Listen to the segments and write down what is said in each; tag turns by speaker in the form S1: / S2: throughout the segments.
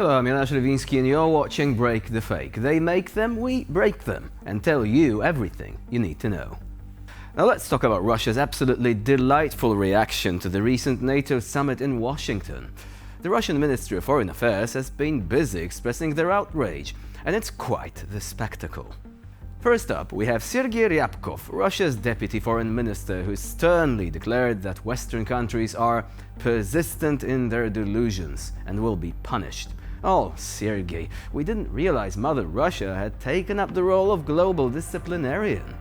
S1: Hello, I'm Janusz Lewiński and you're watching Break the Fake. They make them, we break them, and tell you everything you need to know. Now let's talk about Russia's absolutely delightful reaction to the recent NATO summit in Washington. The Russian Ministry of Foreign Affairs has been busy expressing their outrage, and it's quite the spectacle. First up, we have Sergei Ryabkov, Russia's deputy foreign minister, who sternly declared that Western countries are persistent in their delusions and will be punished. Oh, Sergei, we didn't realize Mother Russia had taken up the role of global disciplinarian.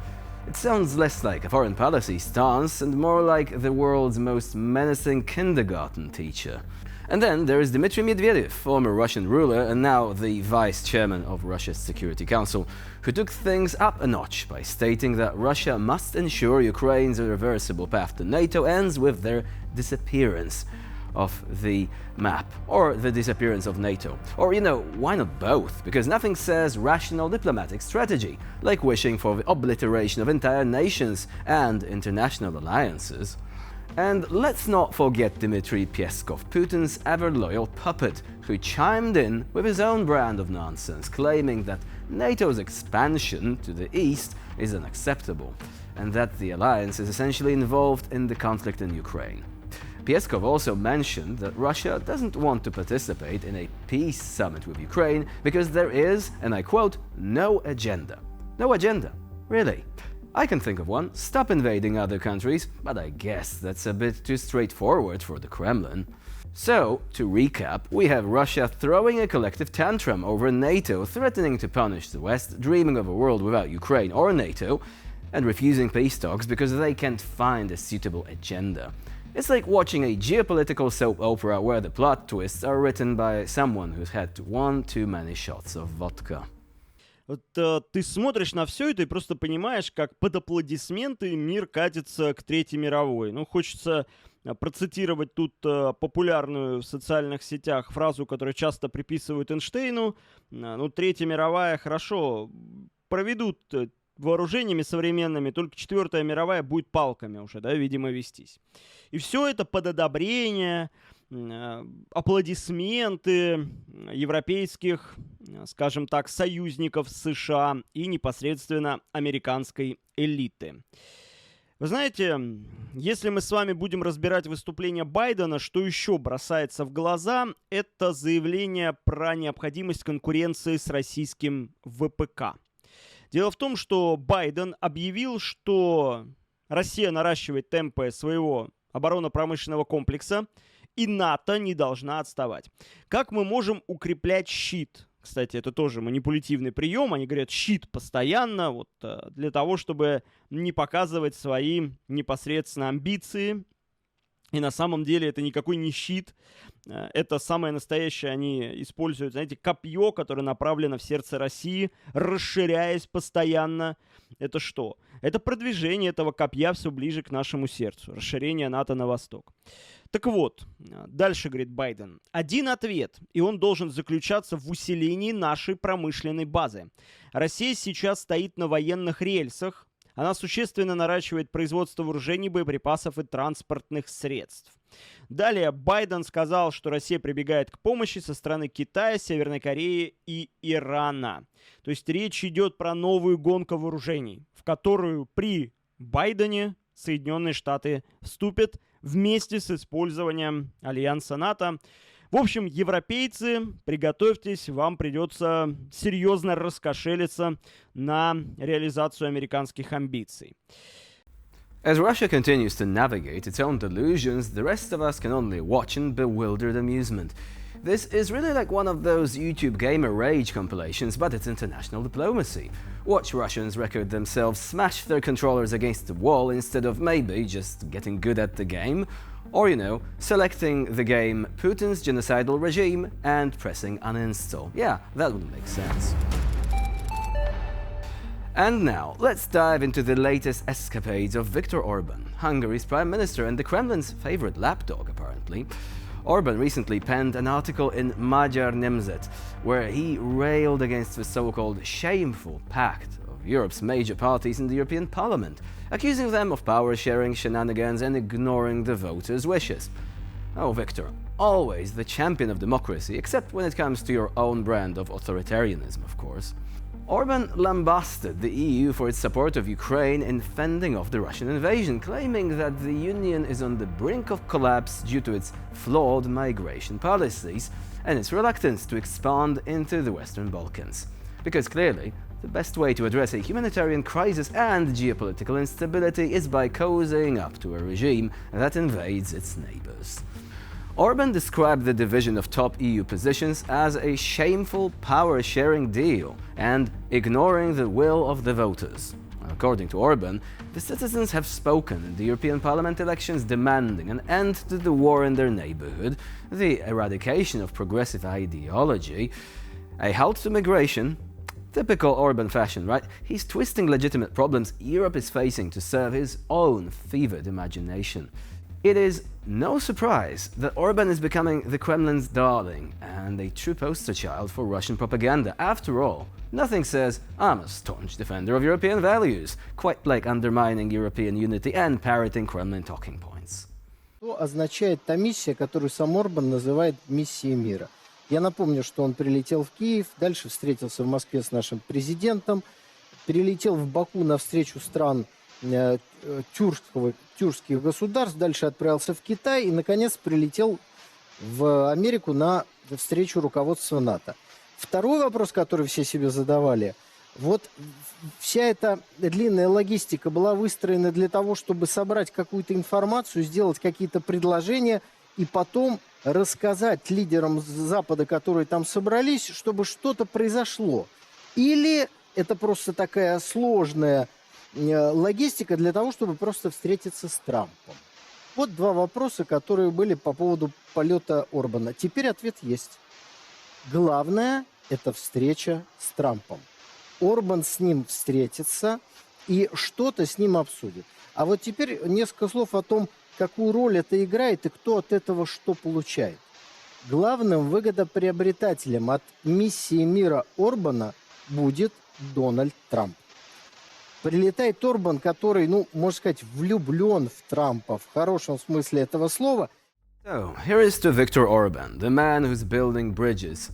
S1: It sounds less like a foreign policy stance and more like the world's most menacing kindergarten teacher. And then there is Dmitry Medvedev, former Russian ruler and now the vice chairman of Russia's Security Council, who took things up a notch by stating that Russia must ensure Ukraine's irreversible path to NATO ends with their disappearance of the map, or the disappearance of NATO. Or, why not both? Because nothing says rational diplomatic strategy, like wishing for the obliteration of entire nations and international alliances. And let's not forget Dmitry Peskov, Putin's ever-loyal puppet, who chimed in with his own brand of nonsense, claiming that NATO's expansion to the east is unacceptable, and that the alliance is essentially involved in the conflict in Ukraine. Peskov also mentioned that Russia doesn't want to participate in a peace summit with Ukraine because there is, and I quote, no agenda. No agenda? Really? I can think of one: stop invading other countries, but I guess that's a bit too straightforward for the Kremlin. So, to recap, we have Russia throwing a collective tantrum over NATO, threatening to punish the West, dreaming of a world without Ukraine or NATO, and refusing peace talks because they can't find a suitable agenda. It's like watching a geopolitical soap opera where the plot twists are written by someone who's had one too many shots of vodka.
S2: Вот ты смотришь на все это и просто понимаешь, как под аплодисменты мир катится к Третьей мировой. Ну, хочется процитировать тут популярную в социальных сетях фразу, которую часто приписывают Эйнштейну. Ну, Третья мировая хорошо проведут вооружениями современными, только Четвертая мировая будет палками уже, да, видимо, вестись. И все это под одобрение, аплодисменты европейских, скажем так, союзников США и непосредственно американской элиты. Вы знаете, если мы с вами будем разбирать выступление Байдена, что еще бросается в глаза, это заявление про необходимость конкуренции с российским ВПК. Дело в том, что Байден объявил, что Россия наращивает темпы своего оборонно-промышленного комплекса, и НАТО не должна отставать. Как мы можем укреплять щит? Кстати, это тоже манипулятивный прием. Они говорят щит постоянно, вот, для того, чтобы не показывать свои непосредственно амбиции. И на самом деле это никакой не щит. Это самое настоящее, они используют, знаете, копье, которое направлено в сердце России, расширяясь постоянно. Это что? Это продвижение этого копья все ближе к нашему сердцу, расширение НАТО на восток. Так вот, дальше говорит Байден, один ответ, и он должен заключаться в усилении нашей промышленной базы. Россия сейчас стоит на военных рельсах, она существенно наращивает производство вооружений, боеприпасов и транспортных средств. Далее Байден сказал, что Россия прибегает к помощи со стороны Китая, Северной Кореи и Ирана. То есть речь идет про новую гонку вооружений, в которую при Байдене Соединенные Штаты вступят вместе с использованием альянса НАТО. В общем, европейцы, приготовьтесь, вам придется серьезно раскошелиться на реализацию американских амбиций.
S1: As Russia continues to navigate its own delusions, the rest of us can only watch in bewildered amusement. This is really like one of those YouTube gamer rage compilations, but it's international diplomacy. Watch Russians record themselves smash their controllers against the wall instead of maybe just getting good at the game, or, selecting the game Putin's genocidal regime and pressing uninstall. Yeah, that would make sense. And now, let's dive into the latest escapades of Viktor Orban, Hungary's prime minister and the Kremlin's favorite lapdog, apparently. Orban recently penned an article in Magyar Nemzet, where he railed against the so-called shameful pact of Europe's major parties in the European Parliament, accusing them of power-sharing shenanigans and ignoring the voters' wishes. Oh, Viktor, always the champion of democracy, except when it comes to your own brand of authoritarianism, of course. Orban lambasted the EU for its support of Ukraine in fending off the Russian invasion, claiming that the Union is on the brink of collapse due to its flawed migration policies and its reluctance to expand into the Western Balkans. Because clearly, the best way to address a humanitarian crisis and geopolitical instability is by cozying up to a regime that invades its neighbors. Orban described the division of top EU positions as a shameful power-sharing deal and ignoring the will of the voters. According to Orban, the citizens have spoken in the European Parliament elections demanding an end to the war in their neighborhood, the eradication of progressive ideology, a halt to migration. Typical Orban fashion, right? He's twisting legitimate problems Europe is facing to serve his own fevered imagination. It is no surprise that Orban is becoming the Kremlin's darling and a true poster child for Russian propaganda. After all, nothing says, "I'm a staunch defender of European values," quite like undermining European unity and parroting Kremlin talking points.
S3: Что означает та миссия, которую сам Орбан называет миссией мира? Я напомню, что он прилетел в Киев, дальше встретился в Москве с нашим президентом, перелетел в Баку на встречу стран тюркских государств, дальше отправился в Китай и, наконец, прилетел в Америку на встречу руководства НАТО. Второй вопрос, который все себе задавали, вот вся эта длинная логистика была выстроена для того, чтобы собрать какую-то информацию, сделать какие-то предложения и потом рассказать лидерам Запада, которые там собрались, чтобы что-то произошло. Или это просто такая сложная логистика для того, чтобы просто встретиться с Трампом. Вот два вопроса, которые были по поводу полета Орбана. Теперь ответ есть. Главное – это встреча с Трампом. Орбан с ним встретится и что-то с ним обсудит. А вот теперь несколько слов о том, какую роль это играет и кто от этого что получает. Главным выгодоприобретателем от миссии мира Орбана будет Дональд Трамп. Прилетает Орбан, который, можно сказать, влюблен в Трампа в хорошем смысле этого слова.
S1: So, here is to Viktor Orban, the man who's building bridges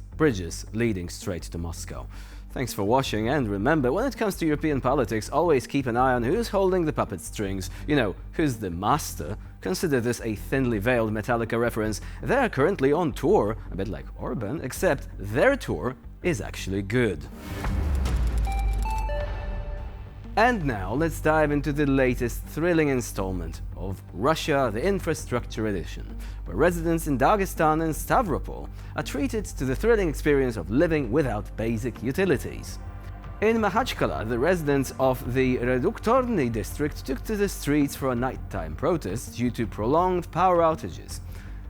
S1: leading straight to Moscow. Thanks for watching, and remember, when it comes to European politics, always keep an eye on who's holding the puppet strings. You know, who's the master? Consider this a thinly veiled Metallica reference. They're currently on tour, a bit like Orban, except their tour is actually good. And now let's dive into the latest thrilling installment of Russia, the Infrastructure Edition, where residents in Dagestan and Stavropol are treated to the thrilling experience of living without basic utilities. In Makhachkala, the residents of the Reduktorny district took to the streets for a nighttime protest due to prolonged power outages.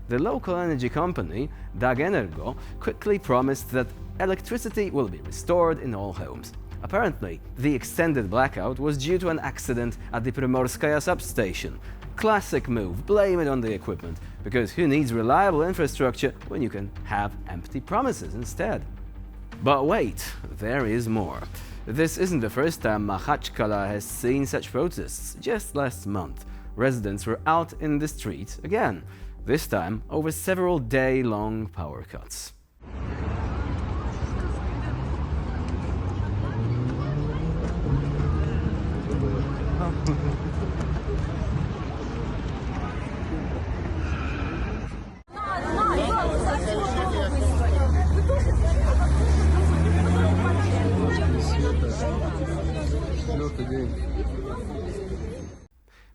S1: The local energy company, Dagenergo, quickly promised that electricity will be restored in all homes. Apparently, the extended blackout was due to an accident at the Primorskaya substation. Classic move, blame it on the equipment, because who needs reliable infrastructure when you can have empty promises instead? But wait, there is more. This isn't the first time Makhachkala has seen such protests. Just last month, residents were out in the streets again, this time over several day-long power cuts.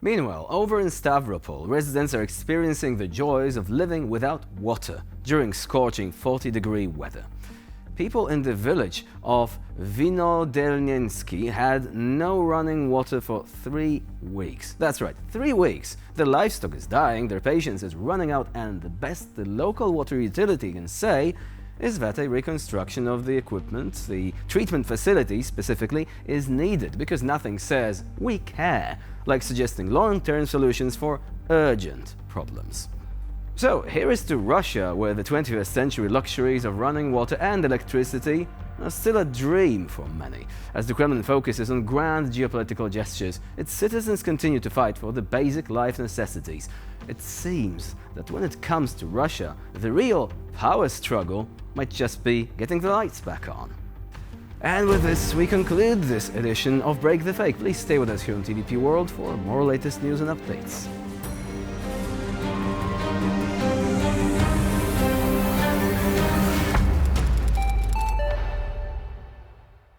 S1: Meanwhile, over in Stavropol, residents are experiencing the joys of living without water during scorching 40-degree weather. People in the village of Vinodelnensky had no running water for 3 weeks. That's right, 3 weeks. Their livestock is dying, their patience is running out, and the best the local water utility can say is that a reconstruction of the equipment, the treatment facility specifically, is needed, because nothing says "we care" like suggesting long-term solutions for urgent problems. So here is to Russia, where the 21st century luxuries of running water and electricity are still a dream for many. As the Kremlin focuses on grand geopolitical gestures, its citizens continue to fight for the basic life necessities. it seems that when it comes to Russia, the real power struggle might just be getting the lights back on. And with this, we conclude this edition of Break the Fake. Please stay with us here on TDP World for more latest news and updates.